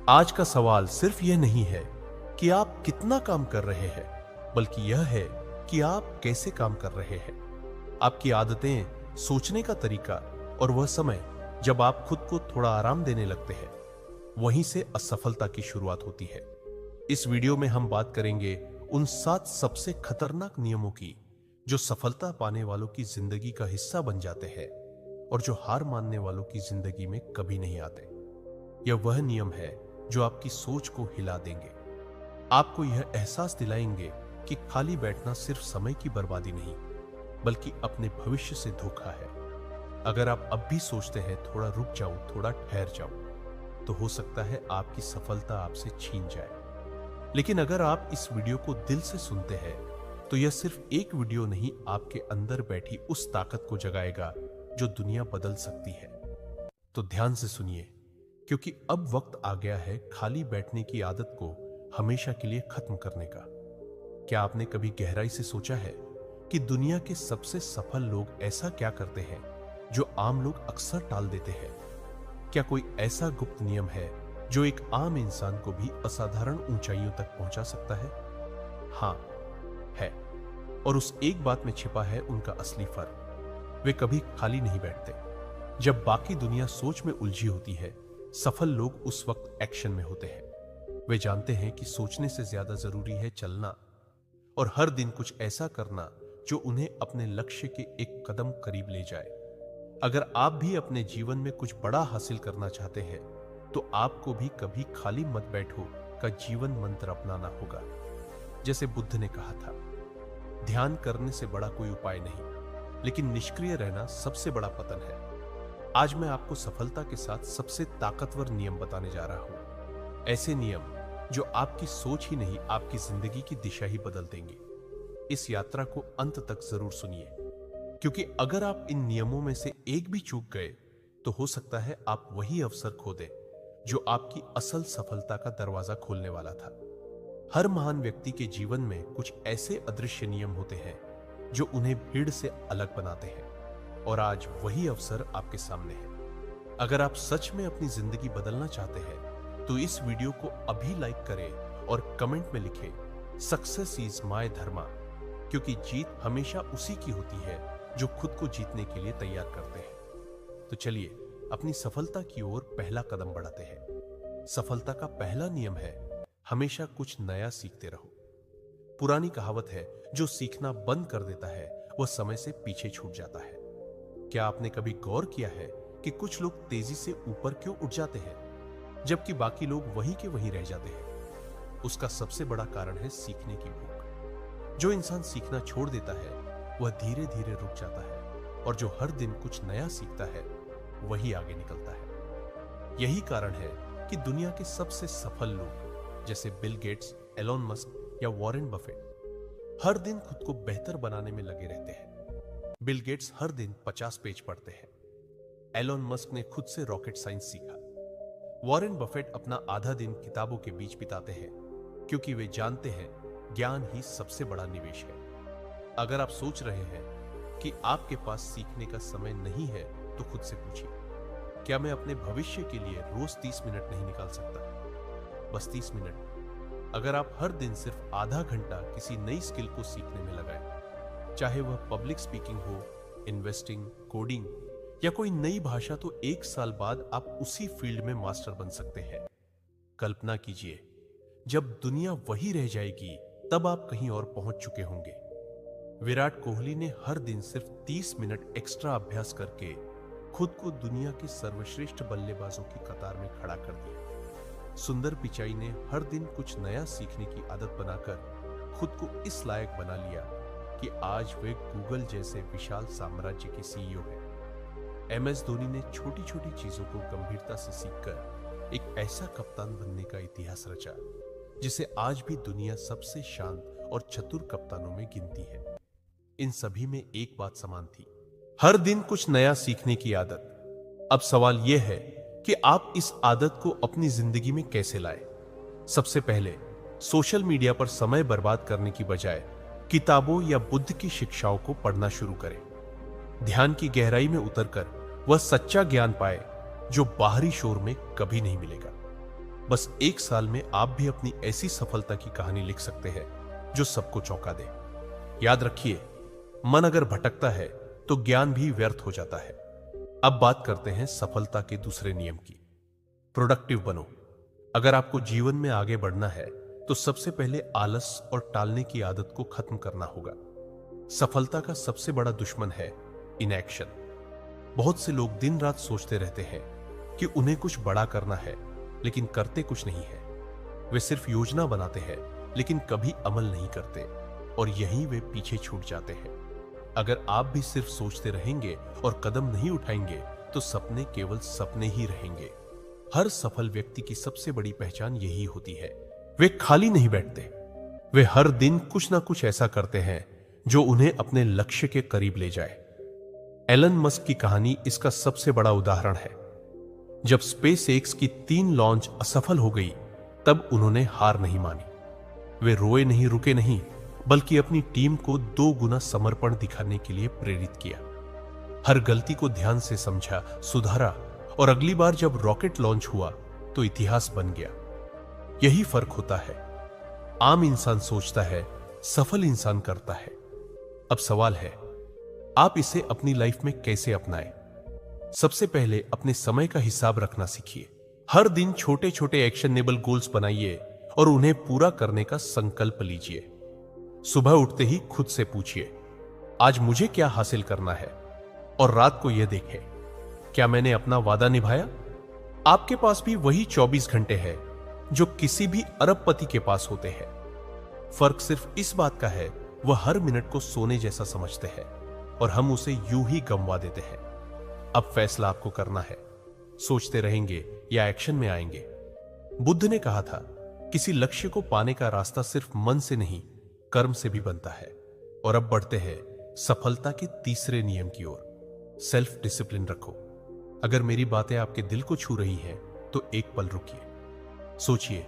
आज का सवाल सिर्फ यह नहीं है कि आप कितना काम कर रहे हैं, बल्कि यह है कि आप कैसे काम कर रहे हैं। आपकी आदतें, सोचने का तरीका और वह समय जब आप खुद को थोड़ा आराम देने लगते हैं, वहीं से असफलता की शुरुआत होती है। इस वीडियो में हम बात करेंगे उन 7 सबसे खतरनाक नियमों की जो सफलता पाने वालों की जिंदगी का हिस्सा बन जाते हैं और जो हार मानने वालों की जिंदगी में कभी नहीं आते। यह वह नियम है जो आपकी सोच को हिला देंगे, आपको यह एहसास दिलाएंगे कि खाली बैठना सिर्फ समय की बर्बादी नहीं, बल्कि अपने भविष्य से धोखा है। अगर आप अब भी सोचते हैं थोड़ा रुक जाऊं, थोड़ा ठहर जाऊं, तो हो सकता है आपकी सफलता आपसे छीन जाए। लेकिन अगर आप इस वीडियो को दिल से सुनते हैं, तो यह सिर्फ एक वीडियो नहीं, आपके अंदर बैठी उस ताकत को जगाएगा जो दुनिया बदल सकती है। तो ध्यान से सुनिए, क्योंकि अब वक्त आ गया है खाली बैठने की आदत को हमेशा के लिए खत्म करने का। क्या आपने कभी गहराई से सोचा है कि दुनिया के सबसे सफल लोग ऐसा क्या करते हैं जो आम लोग अक्सर टाल देते हैं? क्या कोई ऐसा गुप्त नियम है जो एक आम इंसान को भी असाधारण ऊंचाइयों तक पहुंचा सकता है? हाँ, है। और उस एक बात में छिपा है उनका असली फर्क। वे कभी खाली नहीं बैठते। जब बाकी दुनिया सोच में उलझी होती है, सफल लोग उस वक्त एक्शन में होते हैं। वे जानते हैं कि सोचने से ज्यादा जरूरी है चलना और हर दिन कुछ ऐसा करना जो उन्हें अपने लक्ष्य के एक कदम करीब ले जाए। अगर आप भी अपने जीवन में कुछ बड़ा हासिल करना चाहते हैं, तो आपको भी कभी खाली मत बैठो का जीवन मंत्र अपनाना होगा। जैसे बुद्ध ने कहा था, ध्यान करने से बड़ा कोई उपाय नहीं, लेकिन निष्क्रिय रहना सबसे बड़ा पतन है। आज मैं आपको सफलता के साथ सबसे ताकतवर नियम बताने जा रहा हूं। ऐसे नियम जो आपकी सोच ही नहीं, आपकी जिंदगी की दिशा ही बदल देंगे। इस यात्रा को अंत तक जरूर सुनिए, क्योंकि अगर आप इन नियमों में से एक भी चूक गए, तो हो सकता है आप वही अवसर खो दें जो आपकी असल सफलता का दरवाजा खोलने वाला था। हर महान व्यक्ति के जीवन में कुछ ऐसे अदृश्य नियम होते हैं जो उन्हें भीड़ से अलग बनाते हैं, और आज वही अवसर आपके सामने है। अगर आप सच में अपनी जिंदगी बदलना चाहते हैं, तो इस वीडियो को अभी लाइक करें और कमेंट में लिखें, सक्सेस इज माय धर्मा, क्योंकि जीत हमेशा उसी की होती है जो खुद को जीतने के लिए तैयार करते हैं। तो चलिए अपनी सफलता की ओर पहला कदम बढ़ाते हैं। सफलता का पहला नियम है, हमेशा कुछ नया सीखते रहो। पुरानी कहावत है, जो सीखना बंद कर देता है वह समय से पीछे छूट जाता है। क्या आपने कभी गौर किया है कि कुछ लोग तेजी से ऊपर क्यों उठ जाते हैं, जबकि बाकी लोग वहीं के वहीं रह जाते हैं? उसका सबसे बड़ा कारण है सीखने की भूख। जो इंसान सीखना छोड़ देता है, वह धीरे धीरे रुक जाता है, और जो हर दिन कुछ नया सीखता है, वही आगे निकलता है। यही कारण है कि दुनिया के सबसे सफल लोग जैसे बिल गेट्स, एलोन मस्क या वॉरेन बफेट हर दिन खुद को बेहतर बनाने में लगे रहते हैं। बिल गेट्स हर दिन 50 पेज पढ़ते हैं। एलोन मस्क ने खुद से रॉकेट साइंस सीखा। वॉरेन बफेट अपना आधा दिन किताबों के बीच बिताते हैं, क्योंकि वे जानते हैं ज्ञान ही सबसे बड़ा निवेश है। अगर आप सोच रहे हैं कि आपके पास सीखने का समय नहीं है, तो खुद से पूछिए, क्या मैं अपने भविष्य के लिए रोज 30 मिनट नहीं निकाल सकता? बस 30 मिनट। अगर आप हर दिन सिर्फ आधा घंटा किसी नई स्किल को सीखने में लगाएं, चाहे वह पब्लिक स्पीकिंग हो, इन्वेस्टिंग, कोडिंग या कोई नई भाषा, तो 1 साल बाद आप उसी फील्ड में मास्टर बन सकते हैं। कल्पना कीजिए, जब दुनिया वही रह जाएगी, तब आप कहीं और पहुंच चुके होंगे। विराट कोहली ने हर दिन सिर्फ 30 मिनट एक्स्ट्रा अभ्यास करके खुद को दुनिया के सर्वश्रेष्ठ बल्लेबाजों की कतार में खड़ा कर दिया। सुंदर पिचाई ने हर दिन कुछ नया सीखने की आदत बनाकर खुद को इस लायक बना लिया कि आज वे गूगल जैसे विशाल साम्राज्य के सीईओ हैं। MS धोनी ने छोटी छोटी चीजों को गंभीरता से सीखकर एक ऐसा कप्तान बनने का इतिहास रचा, जिसे आज भी दुनिया सबसे शांत और चतुर कप्तानों में गिनती है। इन सभी में एक बात समान थी, हर दिन कुछ नया सीखने की आदत। अब सवाल यह है कि आप इस आदत को अपनी जिंदगी में कैसे लाएं। सबसे पहले सोशल मीडिया पर समय बर्बाद करने की बजाय किताबों या बुद्ध की शिक्षाओं को पढ़ना शुरू करें। ध्यान की गहराई में उतरकर वह सच्चा ज्ञान पाए जो बाहरी शोर में कभी नहीं मिलेगा। बस 1 साल में आप भी अपनी ऐसी सफलता की कहानी लिख सकते हैं जो सबको चौंका दे। याद रखिए, मन अगर भटकता है तो ज्ञान भी व्यर्थ हो जाता है। अब बात करते हैं सफलता के दूसरे नियम की। प्रोडक्टिव बनो। अगर आपको जीवन में आगे बढ़ना है तो सबसे पहले आलस और टालने की आदत को खत्म करना होगा। सफलता का सबसे बड़ा दुश्मन है इनएक्शन। बहुत से लोग दिन रात सोचते रहते हैं कि उन्हें कुछ बड़ा करना है, लेकिन करते कुछ नहीं है। वे सिर्फ योजना बनाते हैं लेकिन कभी अमल नहीं करते, और यहीं वे पीछे छूट जाते हैं। अगर आप भी सिर्फ सोचते रहेंगे और कदम नहीं उठाएंगे तो सपने केवल सपने ही रहेंगे। हर सफल व्यक्ति की सबसे बड़ी पहचान यही होती है, वे खाली नहीं बैठते। वे हर दिन कुछ ना कुछ ऐसा करते हैं जो उन्हें अपने लक्ष्य के करीब ले जाए। एलन मस्क की कहानी इसका सबसे बड़ा उदाहरण है। जब स्पेसएक्स की 3 लॉन्च असफल हो गई, तब उन्होंने हार नहीं मानी। वे रोए नहीं, रुके नहीं, बल्कि अपनी टीम को 2 गुना समर्पण दिखाने के लिए प्रेरित किया। हर गलती को ध्यान से समझा, सुधारा, और अगली बार जब रॉकेट लॉन्च हुआ तो इतिहास बन गया। यही फर्क होता है। आम इंसान सोचता है, सफल इंसान करता है। अब सवाल है, आप इसे अपनी लाइफ में कैसे अपनाएं? सबसे पहले अपने समय का हिसाब रखना सीखिए। हर दिन छोटे छोटे एक्शनेबल गोल्स बनाइए और उन्हें पूरा करने का संकल्प लीजिए। सुबह उठते ही खुद से पूछिए, आज मुझे क्या हासिल करना है? और रात को यह देखें, क्या मैंने अपना वादा निभाया? आपके पास भी वही 24 घंटे हैं जो किसी भी अरबपति के पास होते हैं। फर्क सिर्फ इस बात का है, वह हर मिनट को सोने जैसा समझते हैं और हम उसे यूं ही गंवा देते हैं। अब फैसला आपको करना है, सोचते रहेंगे या एक्शन में आएंगे। बुद्ध ने कहा था, किसी लक्ष्य को पाने का रास्ता सिर्फ मन से नहीं, कर्म से भी बनता है। और अब बढ़ते हैं सफलता के तीसरे नियम की ओर, सेल्फ डिसिप्लिन रखो। अगर मेरी बातें आपके दिल को छू रही हैं तो एक पल रुकिए, सोचिए,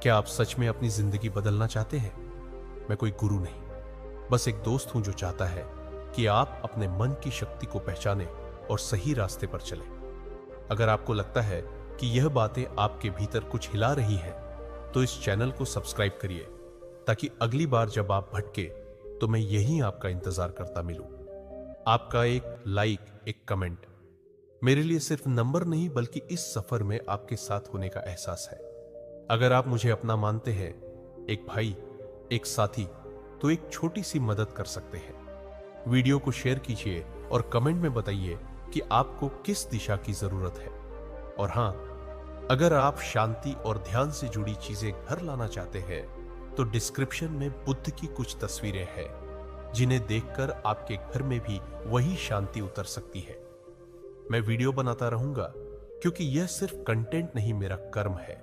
क्या आप सच में अपनी जिंदगी बदलना चाहते हैं? मैं कोई गुरु नहीं, बस एक दोस्त हूं जो चाहता है कि आप अपने मन की शक्ति को पहचानें और सही रास्ते पर चलें। अगर आपको लगता है कि यह बातें आपके भीतर कुछ हिला रही हैं, तो इस चैनल को सब्सक्राइब करिए, ताकि अगली बार जब आप भटके तो मैं यहीं आपका इंतजार करता मिलूं। आपका एक लाइक, एक कमेंट मेरे लिए सिर्फ नंबर नहीं, बल्कि इस सफर में आपके साथ होने का एहसास है। अगर आप मुझे अपना मानते हैं, एक भाई, एक साथी, तो एक छोटी सी मदद कर सकते हैं। वीडियो को शेयर कीजिए और कमेंट में बताइए कि आपको किस दिशा की जरूरत है। और हां, अगर आप शांति और ध्यान से जुड़ी चीजें घर लाना चाहते हैं तो डिस्क्रिप्शन में बुद्ध की कुछ तस्वीरें हैं, जिन्हें देखकर आपके घर में भी वही शांति उतर सकती है। मैं वीडियो बनाता रहूंगा क्योंकि यह सिर्फ कंटेंट नहीं, मेरा कर्म है।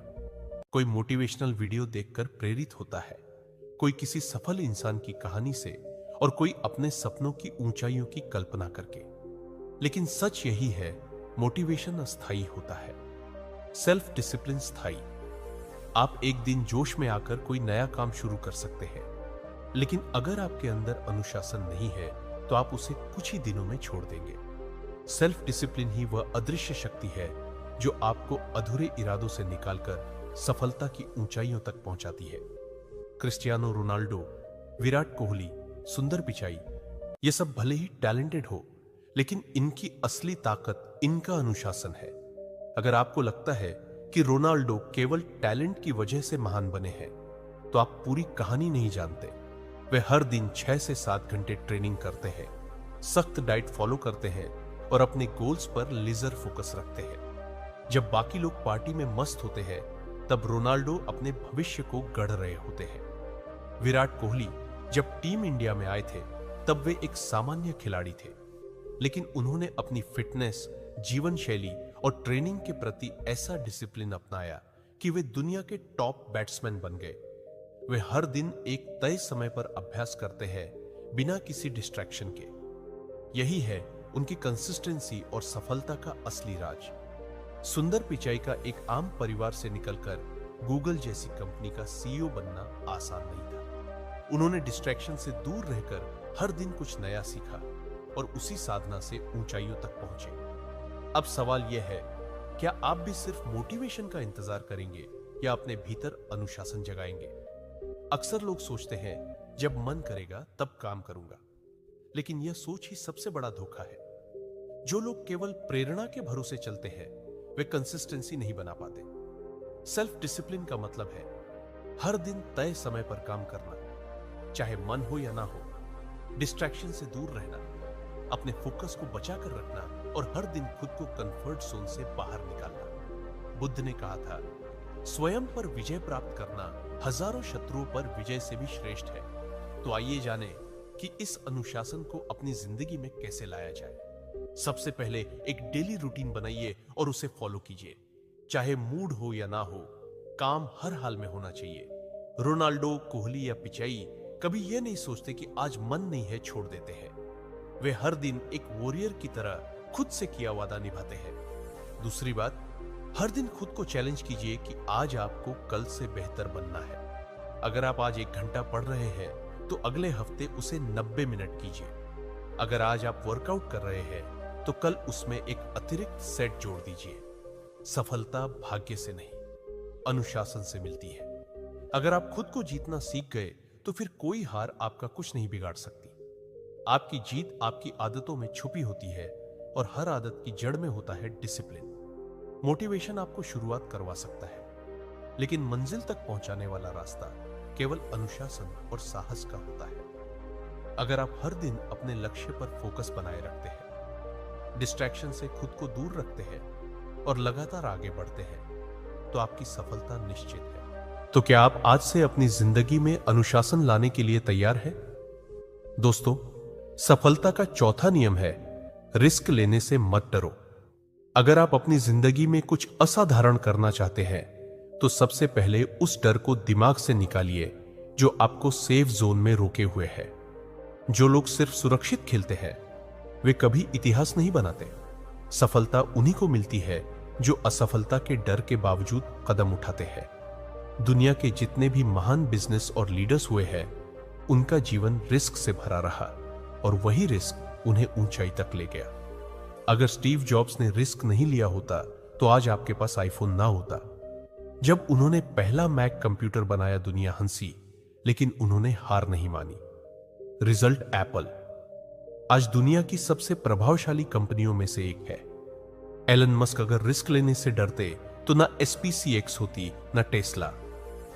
कोई मोटिवेशनल वीडियो देखकर प्रेरित होता है, कोई किसी सफल इंसान की कहानी से, और कोई अपने सपनों की ऊंचाइयों की कल्पना करके। लेकिन सच यही है, मोटिवेशन अस्थायी होता है, सेल्फ डिसिप्लिन स्थायी। आप एक दिन जोश में आकर कोई नया काम शुरू कर सकते हैं, लेकिन अगर आपके अंदर अनुशासन नहीं है तो आप उसे कुछ ही दिनों में छोड़ देंगे। सेल्फ डिसिप्लिन ही वह अदृश्य शक्ति है जो आपको अधूरे इरादों से निकालकर सफलता की ऊंचाइयों तक पहुंचाती है। क्रिस्टियानो रोनाल्डो, विराट कोहली, सुंदर पिचाई, ये सब भले ही टैलेंटेड हो, लेकिन इनकी असली ताकत इनका अनुशासन है। अगर आपको लगता है कि रोनाल्डो केवल टैलेंट की वजह से महान बने हैं, तो आप पूरी कहानी नहीं जानते। वे हर दिन 6 से 7 घंटे ट्रेनिंग करते हैं, सख्त डाइट फॉलो करते हैं और अपने गोल्स पर लेजर फोकस रखते हैं। जब बाकी लोग पार्टी में मस्त होते हैं, तब रोनाल्डो अपने भविष्य को गढ़ रहे होते हैं। विराट कोहली जब टीम इंडिया में आए थे, तब वे एक सामान्य खिलाड़ी थे, लेकिन उन्होंने अपनी फिटनेस, जीवन शैली और ट्रेनिंग के प्रति ऐसा डिसिप्लिन अपनाया कि वे दुनिया के टॉप बैट्समैन बन गए। वे हर दिन एक तय समय पर अभ्यास करते हैं, बिना किसी डिस्ट्रैक्शन के। यही है उनकी कंसिस्टेंसी और सफलता का असली राज। सुंदर पिचाई का एक आम परिवार से निकलकर गूगल जैसी कंपनी का सीईओ बनना आसान नहीं था। उन्होंने डिस्ट्रैक्शन से दूर रहकर हर दिन कुछ नया सीखा और उसी साधना से ऊंचाइयों तक पहुंचे। अब सवाल यह है, क्या आप भी सिर्फ मोटिवेशन का इंतजार करेंगे या अपने भीतर अनुशासन जगाएंगे? अक्सर लोग सोचते हैं जब मन करेगा तब काम करूंगा, लेकिन यह सोच ही सबसे बड़ा धोखा है। जो लोग केवल प्रेरणा के भरोसे चलते हैं वे कंसिस्टेंसी नहीं बना पाते। सेल्फ डिसिप्लिन का मतलब है हर दिन तय समय पर काम करना, चाहे मन हो या ना हो, डिस्ट्रैक्शन से दूर रहना, अपने फोकस को बचा कर रखना और हर दिन खुद को कंफर्ट जोन से बाहर निकालना। बुद्ध ने कहा था, स्वयं पर विजय प्राप्त करना हजारों शत्रुओं पर विजय से भी श्रेष्ठ है। तो आइए जानें कि इस अनुशासन को अपनी जिंदगी में कैसे लाया जाए। सबसे पहले एक डेली रूटीन बनाइए और उसे फॉलो कीजिए। चाहे मूड हो या ना हो, काम हर हाल में होना चाहिए। रोनाल्डो, कोहली या पिचाई कभी यह नहीं सोचते कि आज मन नहीं है, छोड़ देते हैं। वे हर दिन एक वॉरियर की तरह खुद से किया वादा निभाते हैं। दूसरी बात, हर दिन खुद को चैलेंज कीजिए कि आज आपको कल से बेहतर बनना है। अगर आप आज 1 घंटा पढ़ रहे हैं तो अगले हफ्ते उसे 90 मिनट कीजिए। अगर आज आप वर्कआउट कर रहे हैं तो कल उसमें एक अतिरिक्त सेट जोड़ दीजिए। सफलता भाग्य से नहीं, अनुशासन से मिलती है। अगर आप खुद को जीतना सीख गए तो फिर कोई हार आपका कुछ नहीं बिगाड़ सकती। आपकी जीत आपकी आदतों में छुपी होती है और हर आदत की जड़ में होता है डिसिप्लिन। मोटिवेशन आपको शुरुआत करवा सकता है, लेकिन मंजिल तक पहुंचाने वाला रास्ता केवल अनुशासन और साहस का होता है। अगर आप हर दिन अपने लक्ष्य पर फोकस बनाए रखते हैं, डिस्ट्रैक्शन से खुद को दूर रखते हैं और लगातार आगे बढ़ते हैं, तो आपकी सफलता निश्चित है। तो क्या आप आज से अपनी जिंदगी में अनुशासन लाने के लिए तैयार हैं? दोस्तों, सफलता का चौथा नियम है, रिस्क लेने से मत डरो। अगर आप अपनी जिंदगी में कुछ असाधारण करना चाहते हैं तो सबसे पहले उस डर को दिमाग से निकालिए जो आपको सेफ जोन में रोके हुए है। जो लोग सिर्फ सुरक्षित खेलते हैं वे कभी इतिहास नहीं बनाते। सफलता उन्हीं को मिलती है जो असफलता के डर के बावजूद कदम उठाते हैं। दुनिया के जितने भी महान बिजनेस और लीडर्स हुए हैं, उनका जीवन रिस्क से भरा रहा और वही रिस्क उन्हें ऊंचाई तक ले गया। अगर स्टीव जॉब्स ने रिस्क नहीं लिया होता तो आज आपके पास आईफोन ना होता। जब उन्होंने पहला मैक कंप्यूटर बनाया, दुनिया हंसी, लेकिन उन्होंने हार नहीं मानी। रिजल्ट एप्पल आज दुनिया की सबसे प्रभावशाली कंपनियों में से एक है। एलन मस्क अगर रिस्क लेने से डरते तो ना SPCX होती, ना टेस्ला।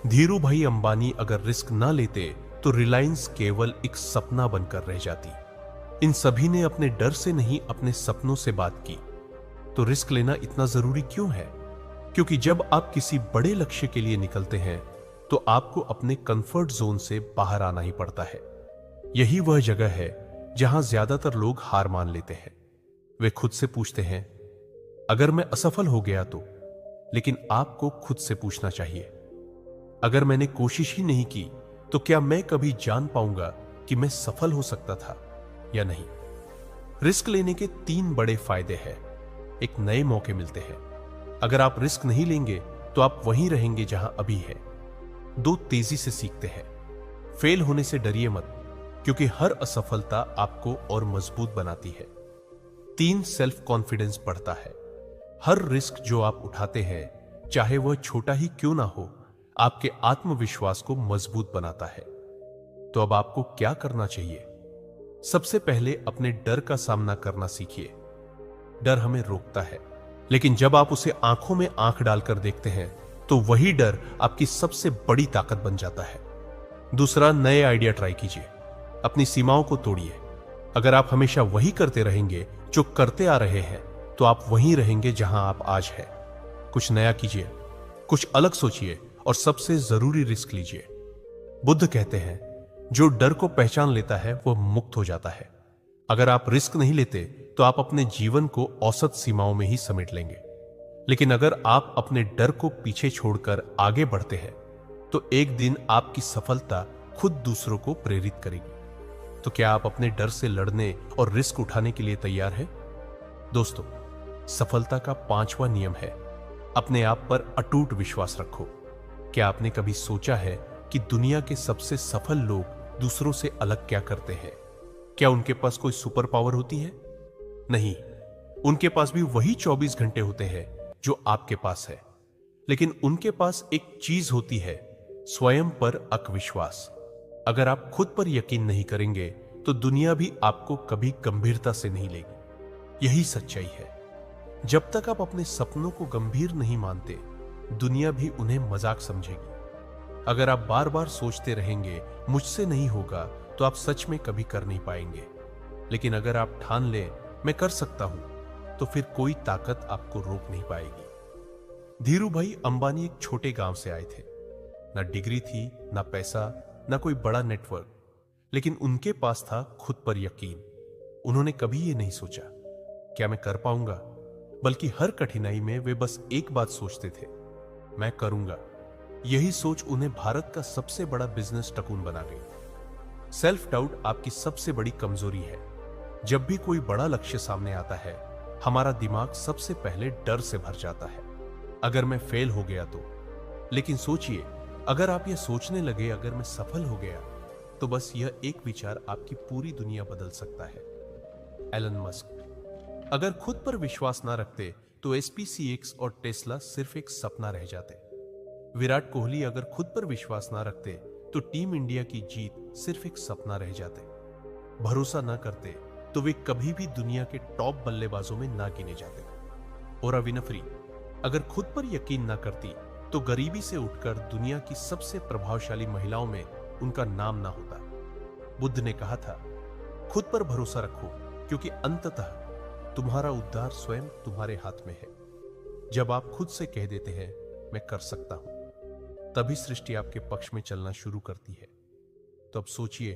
धीरू भाई अंबानी अगर रिस्क ना लेते तो रिलायंस केवल एक सपना बनकर रह जाती। इन सभी ने अपने डर से नहीं, अपने सपनों से बात की। तो रिस्क लेना इतना जरूरी क्यों है? क्योंकि जब आप किसी बड़े लक्ष्य के लिए निकलते हैं तो आपको अपने कंफर्ट जोन से बाहर आना ही पड़ता है। यही वह जगह है जहां ज्यादातर लोग हार मान लेते हैं। वे खुद से पूछते हैं, अगर मैं असफल हो गया तो? लेकिन आपको खुद से पूछना चाहिए, अगर मैंने कोशिश ही नहीं की तो क्या मैं कभी जान पाऊंगा कि मैं सफल हो सकता था या नहीं? रिस्क लेने के 3 बड़े फायदे हैं। एक, नए मौके मिलते हैं। अगर आप रिस्क नहीं लेंगे तो आप वहीं रहेंगे जहां अभी है। 2, तेजी से सीखते हैं। फेल होने से डरिए मत, क्योंकि हर असफलता आपको और मजबूत बनाती है। 3, सेल्फ कॉन्फिडेंस बढ़ता है। हर रिस्क जो आप उठाते हैं, चाहे वह छोटा ही क्यों ना हो, आपके आत्मविश्वास को मजबूत बनाता है। तो अब आपको क्या करना चाहिए? सबसे पहले अपने डर का सामना करना सीखिए। डर हमें रोकता है, लेकिन जब आप उसे आंखों में आंख डालकर देखते हैं तो वही डर आपकी सबसे बड़ी ताकत बन जाता है। दूसरा, नए आइडिया ट्राई कीजिए। अपनी सीमाओं को तोड़िए। अगर आप हमेशा वही करते रहेंगे जो करते आ रहे हैं तो आप वहीं रहेंगे जहां आप आज हैं। कुछ नया कीजिए, कुछ अलग सोचिए और सबसे जरूरी रिस्क लीजिए। बुद्ध कहते हैं, जो डर को पहचान लेता है वह मुक्त हो जाता है। अगर आप रिस्क नहीं लेते तो आप अपने जीवन को औसत सीमाओं में ही समेट लेंगे, लेकिन अगर आप अपने डर को पीछे छोड़कर आगे बढ़ते हैं तो एक दिन आपकी सफलता खुद दूसरों को प्रेरित करेगी। तो क्या आप अपने डर से लड़ने और रिस्क उठाने के लिए तैयार हैं? दोस्तों, सफलता का 5वां नियम है, अपने आप पर अटूट विश्वास रखो। क्या आपने कभी सोचा है कि दुनिया के सबसे सफल लोग दूसरों से अलग क्या करते हैं? क्या उनके पास कोई सुपर पावर होती है? नहीं, उनके पास भी वही 24 घंटे होते हैं जो आपके पास है। लेकिन उनके पास एक चीज होती है, स्वयं पर अविश्वास। अगर आप खुद पर यकीन नहीं करेंगे तो दुनिया भी आपको कभी गंभीरता से नहीं लेगी। यही सच्चाई है। जब तक आप अपने सपनों को गंभीर नहीं मानते, दुनिया भी उन्हें मजाक समझेगी। अगर आप बार बार सोचते रहेंगे मुझसे नहीं होगा, तो आप सच में कभी कर नहीं पाएंगे। लेकिन अगर आप ठान लें मैं कर सकता हूं, तो फिर कोई ताकत आपको रोक नहीं पाएगी। धीरू भाई अंबानी एक छोटे गांव से आए थे। ना डिग्री थी, ना पैसा, ना कोई बड़ा नेटवर्क, लेकिन उनके पास था खुद पर यकीन। उन्होंने कभी ये नहीं सोचा क्या मैं कर पाऊंगा, बल्कि हर कठिनाई में वे बस एक बात सोचते थे, मैं करूंगा। यही सोच उन्हें भारत का सबसे बड़ा बिजनेस टकून बना गई। सेल्फ डाउट आपकी सबसे बड़ी कमजोरी है। जब भी कोई बड़ा लक्ष्य सामने आता है, हमारा दिमाग सबसे पहले डर से भर जाता है, अगर मैं फेल हो गया तो। लेकिन सोचिए, अगर आप यह सोचने लगे अगर मैं सफल हो गया, तो बस यह एक विचार आपकी पूरी दुनिया बदल सकता है। एलन मस्क अगर खुद पर विश्वास ना रखते तो SpaceX और टेस्ला सिर्फ एक सपना रह जाते। विराट कोहली अगर खुद पर विश्वास ना रखते तो टीम इंडिया की जीत सिर्फ एक सपना रह जाते। भरोसा ना करते तो वे कभी भी दुनिया के टॉप बल्लेबाजों में ना गिने जाते। ओरा विनफ्री अगर खुद पर यकीन ना करती तो गरीबी से उठकर दुनिया की सबसे प्रभावशाली महिलाओं में उनका नाम ना होता। बुद्ध ने कहा था, खुद पर भरोसा रखो, क्योंकि अंततः तुम्हारा उद्धार स्वयं तुम्हारे हाथ में है। जब आप खुद से कह देते हैं मैं कर सकता हूं, तभी सृष्टि आपके पक्ष में चलना शुरू करती है। तो अब सोचिए,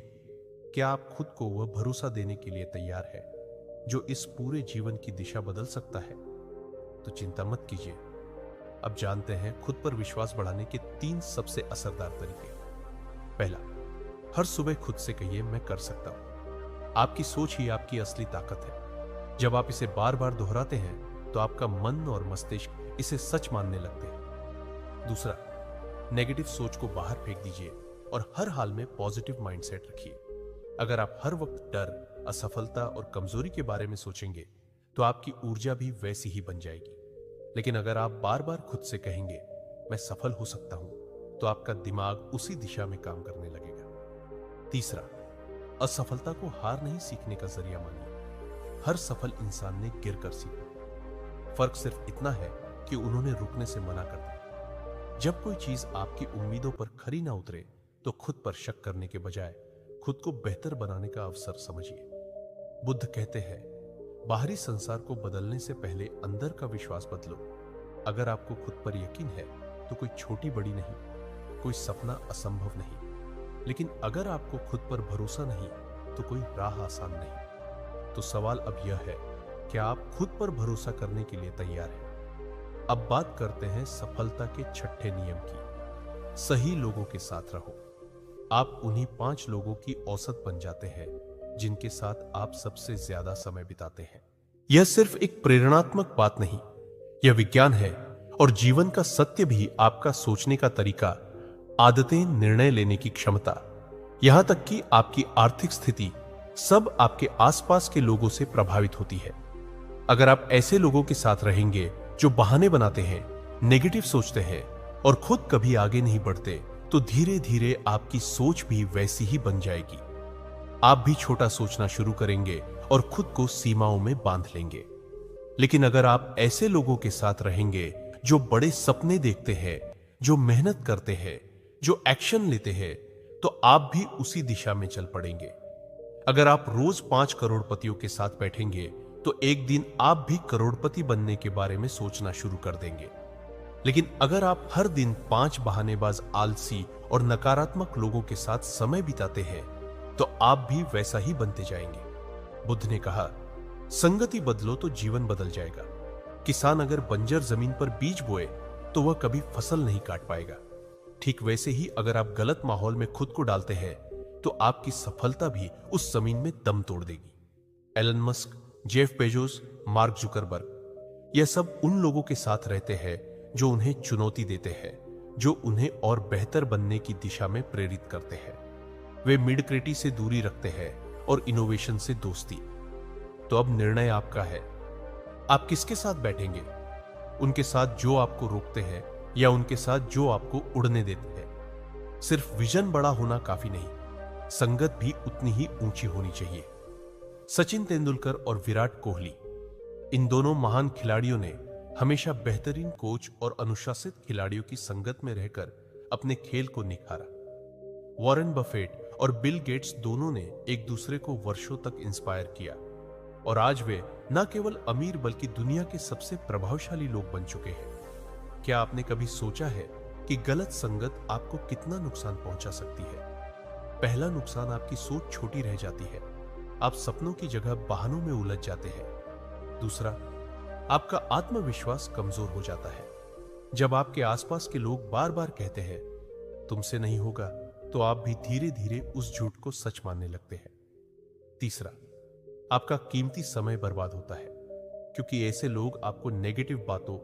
क्या आप खुद को वह भरोसा देने के लिए तैयार है जो इस पूरे जीवन की दिशा बदल सकता है? तो चिंता मत कीजिए, अब जानते हैं खुद पर विश्वास बढ़ाने के 3 सबसे असरदार तरीके। पहला, हर सुबह खुद से कहिए मैं कर सकता हूं। आपकी सोच ही आपकी असली ताकत है। जब आप इसे बार बार दोहराते हैं तो आपका मन और मस्तिष्क इसे सच मानने लगते हैं। दूसरा, नेगेटिव सोच को बाहर फेंक दीजिए और हर हाल में पॉजिटिव माइंडसेट रखिए। अगर आप हर वक्त डर, असफलता और कमजोरी के बारे में सोचेंगे तो आपकी ऊर्जा भी वैसी ही बन जाएगी। लेकिन अगर आप बार बार खुद से कहेंगे मैं सफल हो सकता हूं, तो आपका दिमाग उसी दिशा में काम करने लगेगा। तीसरा, असफलता को हार नहीं सीखने का जरिया मानिए। हर सफल इंसान ने गिर कर सीखा। फर्क सिर्फ इतना है कि उन्होंने रुकने से मना कर दिया। जब कोई चीज आपकी उम्मीदों पर खरी ना उतरे तो खुद पर शक करने के बजाय खुद को बेहतर बनाने का अवसर समझिए। बुद्ध कहते हैं, बाहरी संसार को बदलने से पहले अंदर का विश्वास बदलो। अगर आपको खुद पर यकीन है तो कोई छोटी बड़ी नहीं, कोई सपना असंभव नहीं। लेकिन अगर आपको खुद पर भरोसा नहीं तो कोई राह आसान नहीं। तो सवाल अब यह है, क्या आप खुद पर भरोसा करने के लिए तैयार हैं? अब बात करते हैं सफलता के 6ठे नियम की। सही लोगों के साथ रहो। आप उन्हीं 5 लोगों की औसत बन जाते हैं जिनके साथ आप सबसे ज्यादा समय बिताते हैं। यह सिर्फ एक प्रेरणात्मक बात नहीं, यह विज्ञान है और जीवन का सत्य भी। आपका सोचने का तरीका, आदतें, निर्णय लेने की क्षमता, यहां तक कि आपकी आर्थिक स्थिति, सब आपके आसपास के लोगों से प्रभावित होती है। अगर आप ऐसे लोगों के साथ रहेंगे जो बहाने बनाते हैं, नेगेटिव सोचते हैं और खुद कभी आगे नहीं बढ़ते, तो धीरे धीरे आपकी सोच भी वैसी ही बन जाएगी। आप भी छोटा सोचना शुरू करेंगे और खुद को सीमाओं में बांध लेंगे। लेकिन अगर आप ऐसे लोगों के साथ रहेंगे जो बड़े सपने देखते हैं, जो मेहनत करते हैं, जो एक्शन लेते हैं, तो आप भी उसी दिशा में चल पड़ेंगे। अगर आप रोज 5 करोड़पतियों के साथ बैठेंगे तो एक दिन आप भी करोड़पति बनने के बारे में सोचना शुरू कर देंगे। लेकिन अगर आप हर दिन 5 बहानेबाज, आलसी और नकारात्मक लोगों के साथ समय बिताते हैं तो आप भी वैसा ही बनते जाएंगे। बुद्ध ने कहा, संगति बदलो तो जीवन बदल जाएगा। किसान अगर बंजर जमीन पर बीज बोए तो वह कभी फसल नहीं काट पाएगा। ठीक वैसे ही अगर आप गलत माहौल में खुद को डालते हैं तो आपकी सफलता भी उस जमीन में दम तोड़ देगी। Elon Musk, Jeff Bezos, Mark Zuckerberg, यह सब उन लोगों के साथ रहते हैं जो उन्हें चुनौती देते हैं, जो उन्हें और बेहतर बनने की दिशा में प्रेरित करते हैं। वे मिडक्रिटी से दूरी रखते हैं और इनोवेशन से दोस्ती। तो अब निर्णय आपका है, आप किसके साथ बैठेंगे? उनके साथ जो आपको रोकते हैं, या उनके साथ जो आपको उड़ने देते हैं। सिर्फ विजन बड़ा होना काफी नहीं, संगत भी उतनी ही ऊंची होनी चाहिए। सचिन तेंदुलकर और विराट कोहली, इन दोनों महान खिलाड़ियों ने हमेशा बेहतरीन कोच और अनुशासित खिलाड़ियों की संगत में रहकर अपने खेल को निखारा। वॉरेन बफेट और बिल गेट्स दोनों ने एक दूसरे को वर्षों तक इंस्पायर किया और आज वे न केवल अमीर बल्कि दुनिया के सबसे प्रभावशाली लोग बन चुके हैं। क्या आपने कभी सोचा है कि गलत संगत आपको कितना नुकसान पहुंचा सकती है? पहला नुकसान, आपकी सोच छोटी रह जाती है, आप सपनों की जगह बहानों में उलझ जाते हैं। दूसरा, आपका आत्मविश्वास कमजोर हो जाता है। जब आपके आसपास के लोग बार बार कहते हैं तुमसे नहीं होगा, तो आप भी धीरे धीरे उस झूठ को सच मानने लगते हैं। तीसरा, आपका कीमती समय बर्बाद होता है, क्योंकि ऐसे लोग आपको नेगेटिव बातों,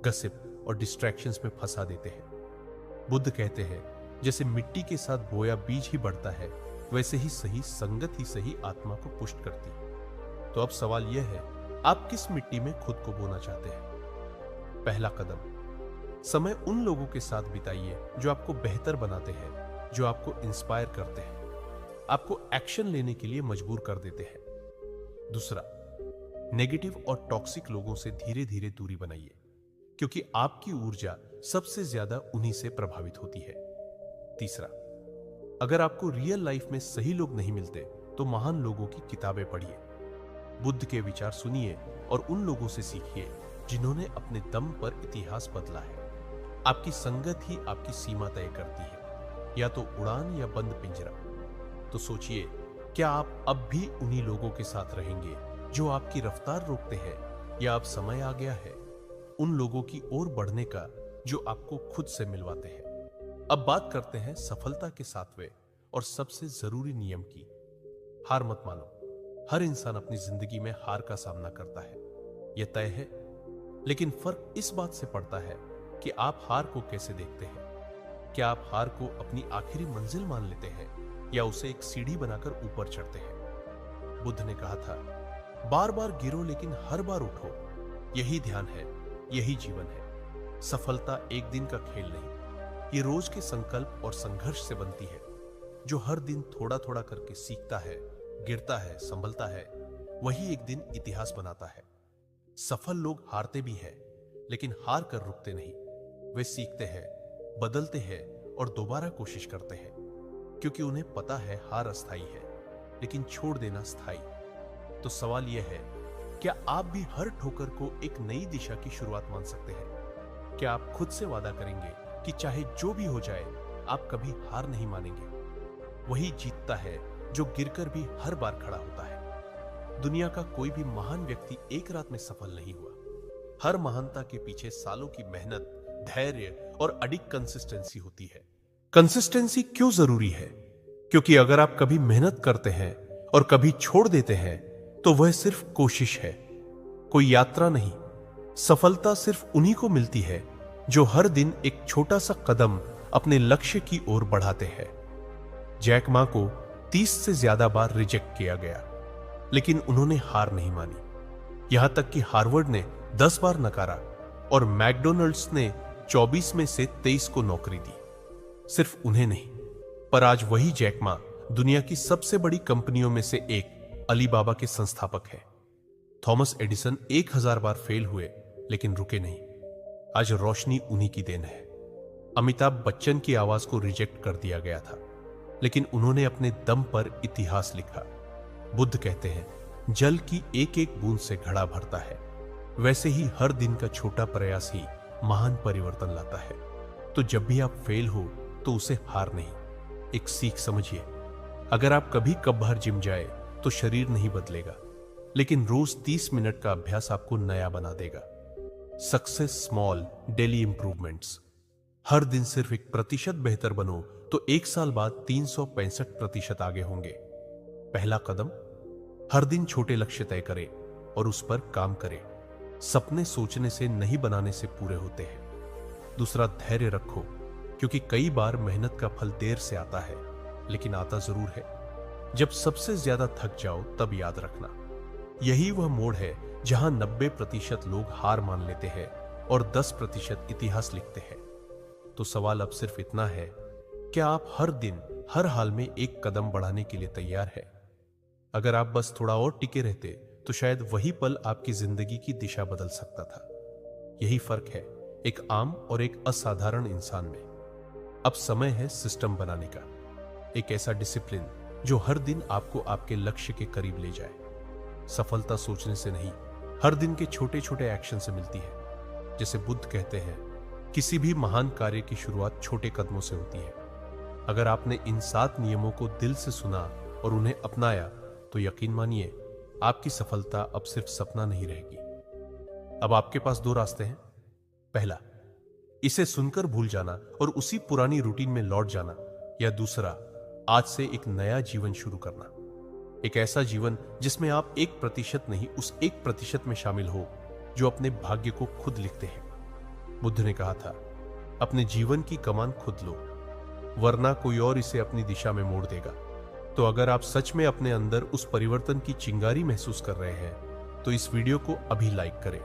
गसिप और डिस्ट्रैक्शंस में फंसा देते हैं। बुद्ध कहते हैं, जैसे मिट्टी के साथ बोया बीज ही बढ़ता है, वैसे ही सही संगत ही सही आत्मा को पुष्ट करती है। तो अब सवाल यह है, आप किस मिट्टी में खुद को बोना चाहते हैं? पहला कदम, समय उन लोगों के साथ बिताइए जो आपको बेहतर बनाते हैं, जो आपको इंस्पायर करते हैं, आपको एक्शन लेने के लिए मजबूर कर देते हैं। दूसरा, नेगेटिव और टॉक्सिक लोगों से धीरे धीरे दूरी बनाइए, क्योंकि आपकी ऊर्जा सबसे ज्यादा उन्हीं से प्रभावित होती है। तीसरा, अगर आपको रियल लाइफ में सही लोग नहीं मिलते तो महान लोगों की किताबें पढ़िए, बुद्ध के विचार सुनिए और उन लोगों से सीखिए जिन्होंने अपने दम पर इतिहास बदला है। आपकी संगत ही आपकी सीमा तय करती है, या तो उड़ान या बंद पिंजरा। तो सोचिए, क्या आप अब भी उन्हीं लोगों के साथ रहेंगे जो आपकी रफ्तार रोकते हैं, या अब समय आ गया है उन लोगों की ओर बढ़ने का जो आपको खुद से मिलवाते हैं? अब बात करते हैं सफलता के सातवें और सबसे जरूरी नियम की। हार मत मानो। हर इंसान अपनी जिंदगी में हार का सामना करता है, यह तय है। लेकिन फर्क इस बात से पड़ता है कि आप हार को कैसे देखते हैं। क्या आप हार को अपनी आखिरी मंजिल मान लेते हैं, या उसे एक सीढ़ी बनाकर ऊपर चढ़ते हैं? बुद्ध ने कहा था, बार बार गिरो लेकिन हर बार उठो। यही ध्यान है, यही जीवन है। सफलता एक दिन का खेल नहीं, ये रोज के संकल्प और संघर्ष से बनती है। जो हर दिन थोड़ा थोड़ा करके सीखता है, गिरता है, संभलता है, वही एक दिन इतिहास बनाता है। सफल लोग हारते भी हैं, लेकिन हार कर रुकते नहीं। वे सीखते हैं, बदलते हैं और दोबारा कोशिश करते हैं, क्योंकि उन्हें पता है हार अस्थायी है, लेकिन छोड़ देना स्थायी। तो सवाल यह है, क्या आप भी हर ठोकर को एक नई दिशा की शुरुआत मान सकते हैं? क्या आप खुद से वादा करेंगे कि चाहे जो भी हो जाए, आप कभी हार नहीं मानेंगे? वही जीतता है जो गिरकर भी हर बार खड़ा होता है। दुनिया का कोई भी महान व्यक्ति एक रात में सफल नहीं हुआ। हर महानता के पीछे सालों की मेहनत, धैर्य और अडिग कंसिस्टेंसी होती है। कंसिस्टेंसी क्यों जरूरी है? क्योंकि अगर आप कभी मेहनत करते हैं और कभी छोड़ देते हैं, तो वह सिर्फ कोशिश है, कोई यात्रा नहीं। सफलता सिर्फ उन्हीं को मिलती है जो हर दिन एक छोटा सा कदम अपने लक्ष्य की ओर बढ़ाते हैं। जैक मा को 30 से ज्यादा बार रिजेक्ट किया गया, लेकिन उन्होंने हार नहीं मानी। यहां तक कि हार्वर्ड ने 10 बार नकारा और मैकडोनल्ड्स ने 24 में से 23 को नौकरी दी। सिर्फ उन्हें नहीं, पर आज वही जैक मा दुनिया की सबसे बड़ी कंपनियों में से एक अलीबाबा के संस्थापक है। थॉमस एडिसन 1000 बार फेल हुए, लेकिन रुके नहीं। आज रोशनी उन्हीं की देन है। अमिताभ बच्चन की आवाज को रिजेक्ट कर दिया गया था, लेकिन उन्होंने अपने दम पर इतिहास लिखा। बुद्ध कहते हैं, जल की एक एक बूंद से घड़ा भरता है। वैसे ही हर दिन का छोटा प्रयास ही महान परिवर्तन लाता है। तो जब भी आप फेल हो, तो उसे हार नहीं, एक सीख समझिए। अगर आप कभी कभार जिम जाए तो शरीर नहीं बदलेगा, लेकिन रोज 30 मिनट का अभ्यास आपको नया बना देगा। Success small daily improvements. हर दिन सिर्फ 1% बेहतर बनो, तो 1 साल बाद 365% आगे होंगे। पहला कदम, हर दिन छोटे लक्ष्य तय करें और उस पर काम करें। सपने सोचने से नहीं, बनाने से पूरे होते हैं। दूसरा, धैर्य रखो, क्योंकि कई बार मेहनत का फल देर से आता है, लेकिन आता जरूर है। जब सबसे ज्यादा थक जाओ, तब याद रखना, यही वह मोड़ है जहां 90% लोग हार मान लेते हैं और 10% इतिहास लिखते हैं। तो सवाल अब सिर्फ इतना है, क्या आप हर दिन हर हाल में एक कदम बढ़ाने के लिए तैयार है? अगर आप बस थोड़ा और टिके रहते तो शायद वही पल आपकी जिंदगी की दिशा बदल सकता था। यही फर्क है एक आम और एक असाधारण इंसान में। अब समय है सिस्टम बनाने का, एक ऐसा डिसिप्लिन जो हर दिन आपको आपके लक्ष्य के करीब ले जाए। सफलता सोचने से नहीं, हर दिन के छोटे छोटे एक्शन से मिलती है। जैसे बुद्ध कहते हैं, किसी भी महान कार्य की शुरुआत छोटे कदमों से होती है। अगर आपने इन 7 नियमों को दिल से सुना और उन्हें अपनाया तो यकीन मानिए आपकी सफलता अब सिर्फ सपना नहीं रहेगी। अब आपके पास 2 रास्ते हैं। पहला, इसे सुनकर भूल जाना और उसी पुरानी रूटीन में लौट जाना, या दूसरा, आज से एक नया जीवन शुरू करना। एक ऐसा जीवन जिसमें आप 1% नहीं, उस 1% में शामिल हो जो अपने भाग्य को खुद लिखते हैं। बुद्ध ने कहा था, अपने जीवन की कमान खुद लो, वरना कोई और इसे अपनी दिशा में मोड़ देगा। तो अगर आप सच में अपने अंदर उस परिवर्तन की चिंगारी महसूस कर रहे हैं तो इस वीडियो को अभी लाइक करें।